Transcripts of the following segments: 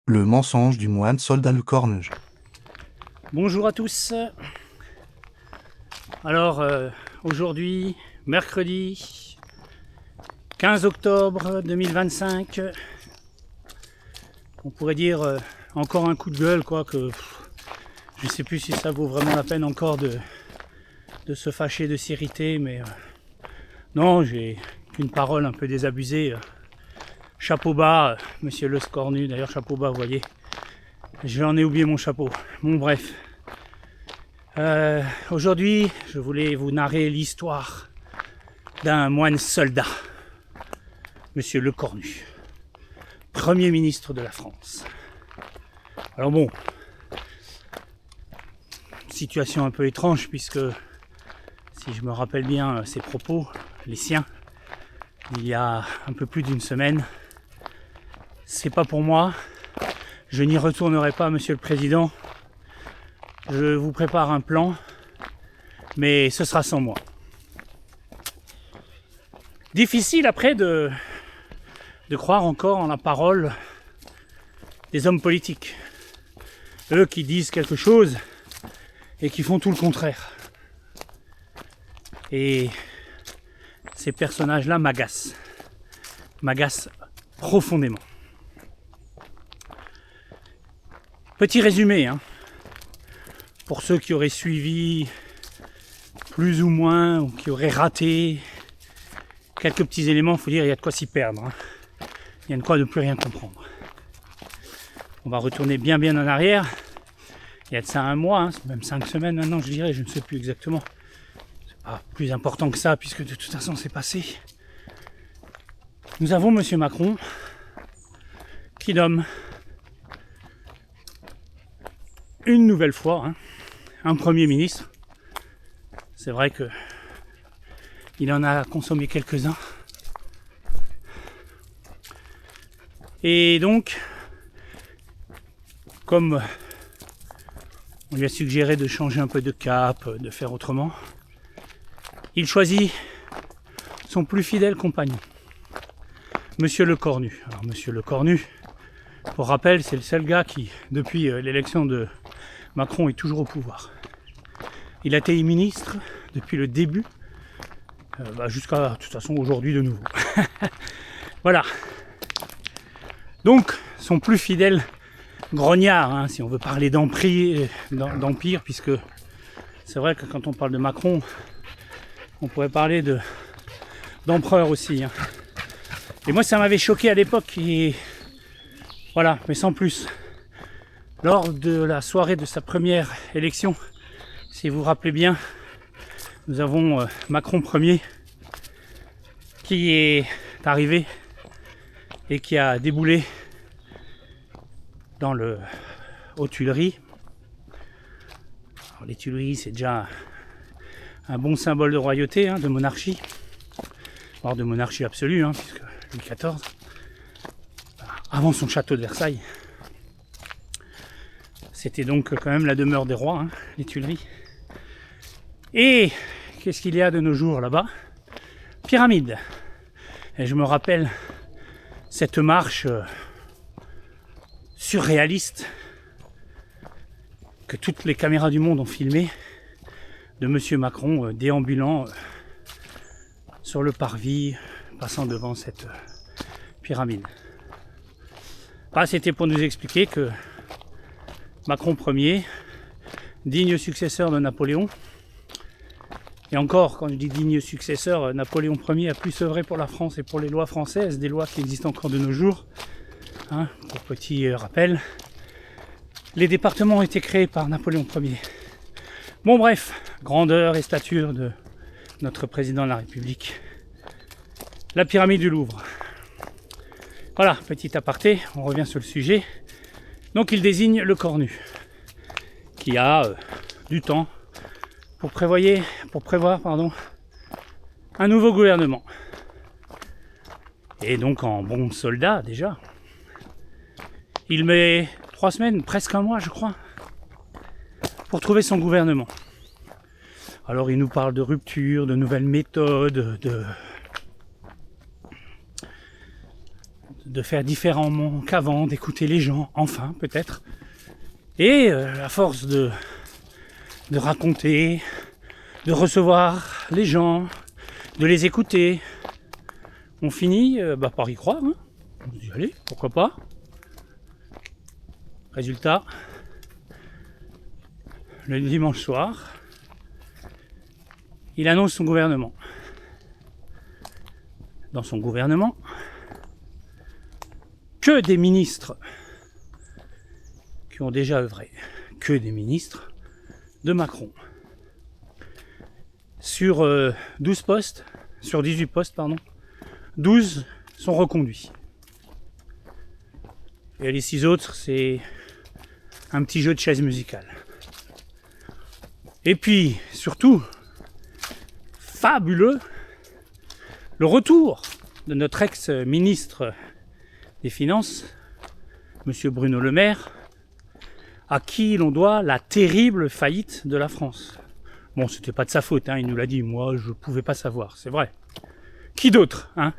Le mensonge du moine soldat le cornege. Bonjour à tous. Alors aujourd'hui, mercredi 15 octobre 2025, on pourrait dire encore un coup de gueule, quoi, que je ne sais plus si ça vaut vraiment la peine encore de se fâcher, de s'irriter, mais non, j'ai qu'une parole un peu désabusée. Chapeau bas, monsieur le Scornu, d'ailleurs chapeau bas, vous voyez. J'en ai oublié mon chapeau. Bon, bref. Aujourd'hui, je voulais vous narrer l'histoire d'un moine soldat, monsieur Le Cornu, Premier ministre de la France. Alors bon, situation un peu étrange puisque, si je me rappelle bien ses propos, les siens, il y a un peu plus d'une semaine, c'est pas pour moi, je n'y retournerai pas, monsieur le Président. Je vous prépare un plan, mais ce sera sans moi. Difficile après de croire encore en la parole des hommes politiques. Eux qui disent quelque chose et qui font tout le contraire. Et ces personnages-là m'agacent. M'agacent profondément. Petit résumé, pour ceux qui auraient suivi plus ou moins, ou qui auraient raté quelques petits éléments, il faut dire il y a de quoi s'y perdre. Il y a de quoi ne plus rien comprendre. On va retourner bien en arrière. Il y a de ça un mois, même 5 semaines maintenant, je dirais, je ne sais plus exactement. C'est pas plus important que ça, puisque de toute façon c'est passé. Nous avons monsieur Macron qui nomme une nouvelle fois un Premier ministre. C'est vrai que il en a consommé quelques-uns. Et donc, comme on lui a suggéré de changer un peu de cap, de faire autrement, il choisit son plus fidèle compagnon, monsieur Le Cornu. Alors monsieur Le Cornu, pour rappel, c'est le seul gars qui, depuis l'élection de Macron, est toujours au pouvoir. Il a été ministre depuis le début, jusqu'à, de toute façon, aujourd'hui de nouveau. Voilà. Donc, son plus fidèle grognard, si on veut parler d'empire, puisque c'est vrai que quand on parle de Macron, on pourrait parler d'empereur aussi. Et moi, ça m'avait choqué à l'époque, et voilà, mais sans plus. Lors de la soirée de sa première élection, si vous vous rappelez bien, nous avons Macron Ier qui est arrivé et qui a déboulé aux Tuileries. Alors, les Tuileries, c'est déjà un bon symbole de royauté, de monarchie, voire de monarchie absolue, puisque Louis XIV, avant son château de Versailles, c'était donc quand même la demeure des rois, les Tuileries. Et qu'est-ce qu'il y a de nos jours là-bas? Pyramide. Et je me rappelle cette marche surréaliste que toutes les caméras du monde ont filmé de monsieur Macron déambulant sur le parvis, passant devant cette pyramide. C'était pour nous expliquer que Macron Ier, digne successeur de Napoléon, et encore, quand je dis digne successeur, Napoléon Ier a plus œuvré pour la France et pour les lois françaises, des lois qui existent encore de nos jours. Pour petit rappel, les départements ont été créés par Napoléon Ier. Bon bref, grandeur et stature de notre président de la République. La pyramide du Louvre. Voilà, petit aparté, on revient sur le sujet. Donc il désigne Le Cornu, qui a du temps pour prévoir un nouveau gouvernement. Et donc en bon soldat déjà, il met 3 semaines, presque un mois je crois, pour trouver son gouvernement. Alors il nous parle de rupture, de nouvelles méthodes, de faire différemment qu'avant, d'écouter les gens, enfin peut-être. Et à force de raconter, de recevoir les gens, de les écouter, on finit par y croire. Hein. On se dit allez, pourquoi pas. Résultat, le dimanche soir, il annonce son gouvernement. Dans son gouvernement, que des ministres qui ont déjà œuvré, que des ministres de Macron. Sur 12 postes, sur 18 postes, pardon, 12 sont reconduits. Et les 6 autres, c'est un petit jeu de chaise musicale. Et puis, surtout, fabuleux, le retour de notre ex-ministre des Finances, M. Bruno Le Maire, à qui l'on doit la terrible faillite de la France. Bon, c'était pas de sa faute, hein, il nous l'a dit, moi je pouvais pas savoir, c'est vrai. Qui d'autre, hein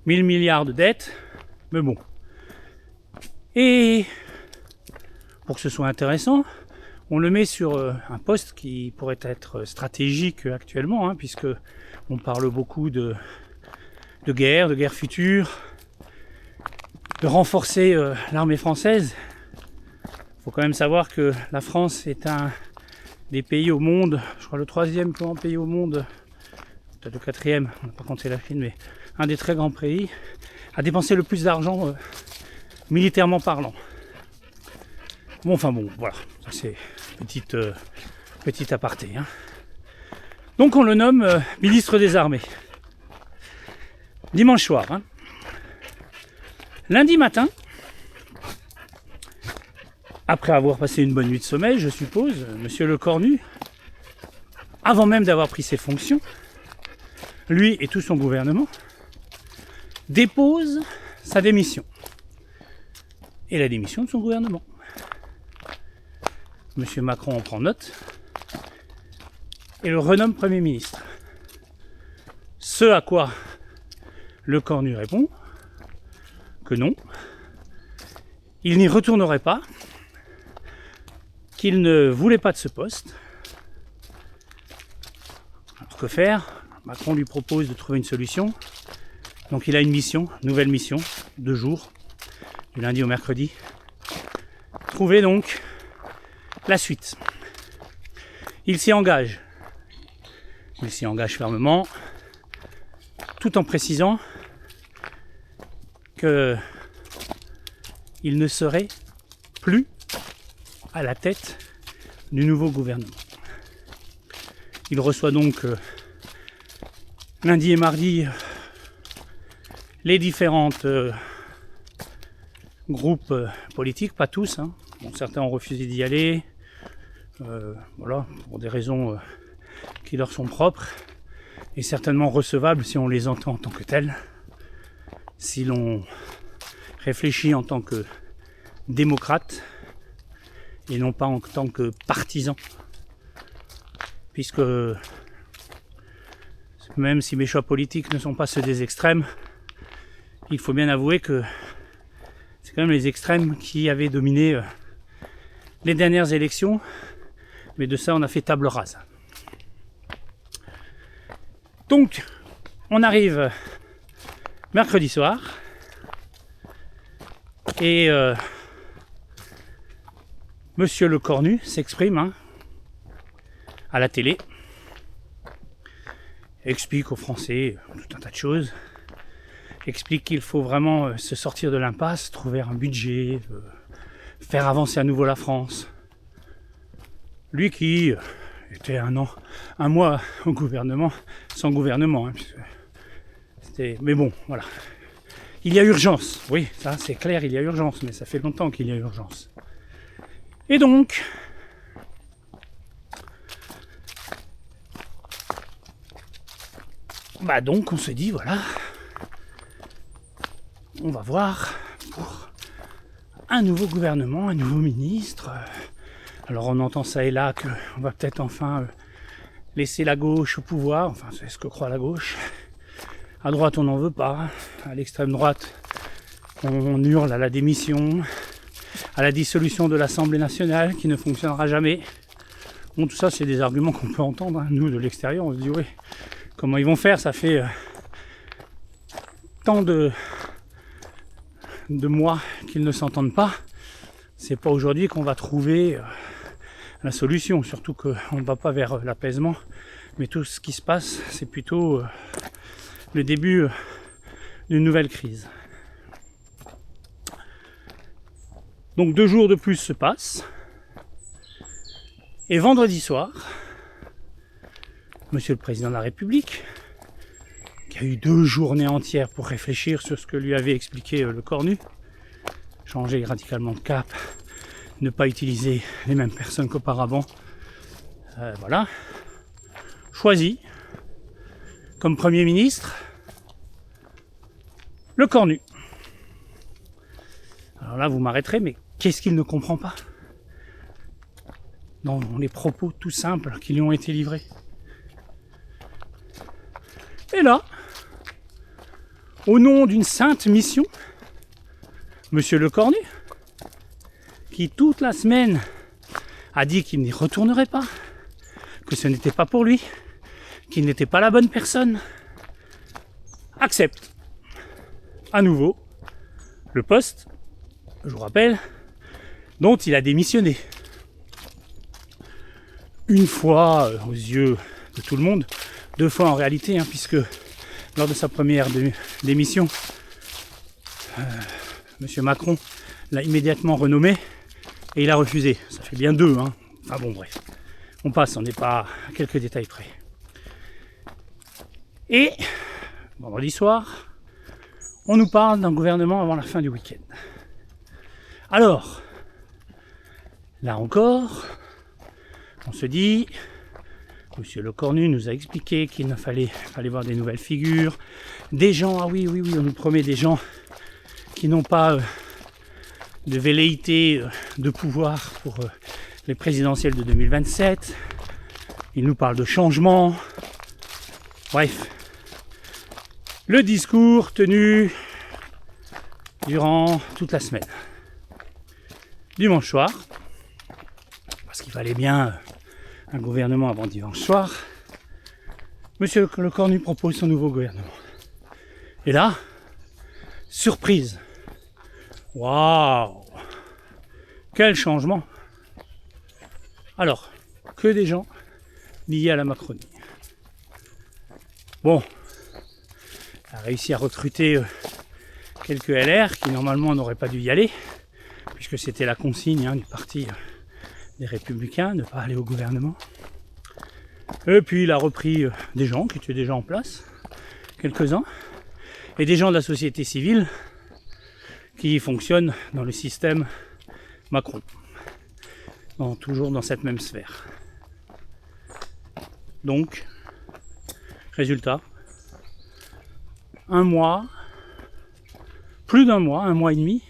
1000 milliards de dettes, mais bon. Et pour que ce soit intéressant, on le met sur un poste qui pourrait être stratégique actuellement, hein, puisque on parle beaucoup de guerre future, de renforcer l'armée française. Il faut quand même savoir que la France est un des pays au monde, je crois le 3e plus grand pays au monde, peut-être le 4e, on n'a pas compté la Chine, mais un des très grands pays, a dépensé le plus d'argent militairement parlant. Bon, enfin bon, voilà, ça c'est petit aparté. Hein. Donc on le nomme ministre des Armées. Dimanche soir. Hein. Lundi matin, après avoir passé une bonne nuit de sommeil, je suppose, Monsieur Lecornu, avant même d'avoir pris ses fonctions, lui et tout son gouvernement, dépose sa démission. Et la démission de son gouvernement. Monsieur Macron en prend note et le renomme Premier ministre. Ce à quoi Lecornu répond que non, il n'y retournerait pas, qu'il ne voulait pas de ce poste. Alors que faire ? Macron lui propose de trouver une solution. Donc il a une mission, nouvelle mission, 2 jours, du lundi au mercredi. Trouver donc la suite. Il s'y engage. Il s'y engage fermement, tout en précisant qu'il ne serait plus à la tête du nouveau gouvernement. Il reçoit donc lundi et mardi les différentes groupes politiques, pas tous, hein. Bon, certains ont refusé d'y aller, voilà, pour des raisons qui leur sont propres, et certainement recevables si on les entend en tant que tels, si l'on réfléchit en tant que démocrate, et non pas en tant que partisan, puisque même si mes choix politiques ne sont pas ceux des extrêmes, il faut bien avouer que c'est quand même les extrêmes qui avaient dominé les dernières élections, mais de ça on a fait table rase. Donc, on arrive mercredi soir, et Monsieur Lecornu s'exprime hein, à la télé, explique aux Français tout un tas de choses, explique qu'il faut vraiment se sortir de l'impasse, trouver un budget, faire avancer à nouveau la France. Lui qui était un mois au gouvernement, sans gouvernement, hein, mais bon, voilà. Il y a urgence, oui, ça c'est clair, il y a urgence, mais ça fait longtemps qu'il y a urgence. Et donc, on se dit, voilà, on va voir pour un nouveau gouvernement, un nouveau ministre. Alors on entend ça et là qu'on va peut-être enfin laisser la gauche au pouvoir, enfin c'est ce que croit la gauche. À droite on n'en veut pas, à l'extrême droite On hurle à la démission, à la dissolution de l'Assemblée nationale qui ne fonctionnera jamais. Bon, tout ça, c'est des arguments qu'on peut entendre. Hein. Nous, de l'extérieur, on se dit, oui, comment ils vont faire? Ça fait tant de mois qu'ils ne s'entendent pas. C'est pas aujourd'hui qu'on va trouver la solution. Surtout qu'on ne va pas vers l'apaisement. Mais tout ce qui se passe, c'est plutôt le début d'une nouvelle crise. Donc 2 jours de plus se passent. Et vendredi soir, Monsieur le Président de la République, qui a eu 2 journées entières pour réfléchir sur ce que lui avait expliqué le Cornu, changer radicalement de cap, ne pas utiliser les mêmes personnes qu'auparavant, voilà, choisit comme Premier ministre le Cornu. Alors là, vous m'arrêterez, mais qu'est-ce qu'il ne comprend pas dans les propos tout simples qui lui ont été livrés? Et là, au nom d'une sainte mission, Monsieur le Cornu, qui toute la semaine a dit qu'il n'y retournerait pas, que ce n'était pas pour lui, qu'il n'était pas la bonne personne, accepte à nouveau le poste, je vous rappelle, dont il a démissionné. Une fois aux yeux de tout le monde, 2 fois en réalité, hein, puisque lors de sa première démission, Monsieur Macron l'a immédiatement renommé et il a refusé. Ça fait bien 2, hein. Enfin bon, bref. On passe, on n'est pas à quelques détails près. Et vendredi soir, on nous parle d'un gouvernement avant la fin du week-end. Alors, là encore, on se dit, Monsieur le Cornu nous a expliqué qu'il fallait voir des nouvelles figures, des gens, ah oui, on nous promet des gens qui n'ont pas de velléité de pouvoir pour les présidentielles de 2027. Il nous parle de changement. Bref, le discours tenu durant toute la semaine. Dimanche soir, parce qu'il fallait bien un gouvernement avant dimanche soir, Monsieur le Cornu propose son nouveau gouvernement. Et là, surprise. Waouh! Quel changement! Alors, que des gens liés à la Macronie. Bon, il a réussi à recruter quelques LR qui normalement n'auraient pas dû y aller, puisque c'était la consigne du parti des Républicains, ne pas aller au gouvernement. Et puis il a repris des gens qui étaient déjà en place, quelques-uns, et des gens de la société civile qui fonctionnent dans le système Macron, toujours dans cette même sphère. Donc, résultat, 1 mois, plus d'1 mois, 1 mois et demi,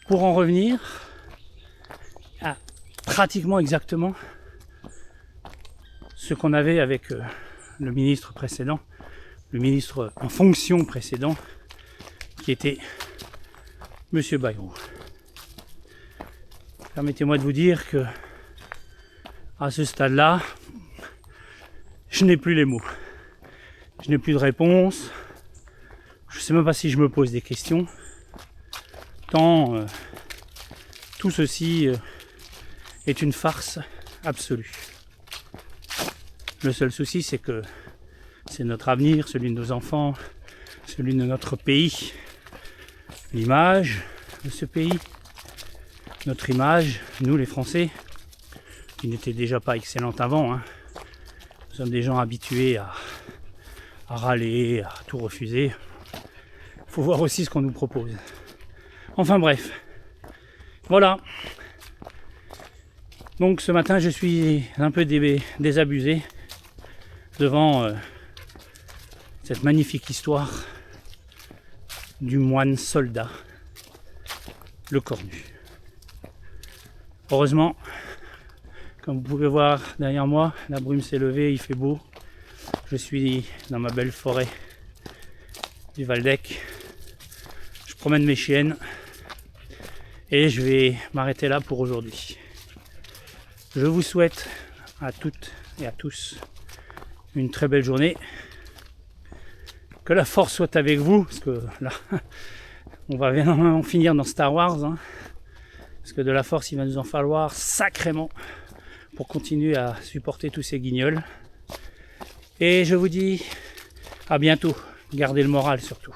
pour en revenir à pratiquement exactement ce qu'on avait avec le ministre précédent, le ministre en fonction précédent, qui était Monsieur Bayrou. Permettez-moi de vous dire que à ce stade-là, je n'ai plus les mots. Je n'ai plus de réponse. Je ne sais même pas si je me pose des questions. Tant tout ceci est une farce absolue. Le seul souci, c'est que c'est notre avenir, celui de nos enfants, celui de notre pays, l'image de ce pays, notre image, nous les Français, qui n'était déjà pas excellente avant. Nous sommes des gens habitués à râler, à tout refuser. Il faut voir aussi ce qu'on nous propose. Enfin bref, voilà. Donc ce matin, je suis un peu désabusé devant cette magnifique histoire du moine soldat, le Cornu. Heureusement, comme vous pouvez voir derrière moi, la brume s'est levée, il fait beau. Je suis dans ma belle forêt du Valdec. promène mes chiennes. Et je vais m'arrêter là pour aujourd'hui. Je vous souhaite à toutes et à tous une très belle journée. Que la force soit avec vous, parce que là, on va vraiment finir dans Star Wars. Hein, parce que de la force, il va nous en falloir sacrément pour continuer à supporter tous ces guignols. Et je vous dis à bientôt. Gardez le moral surtout.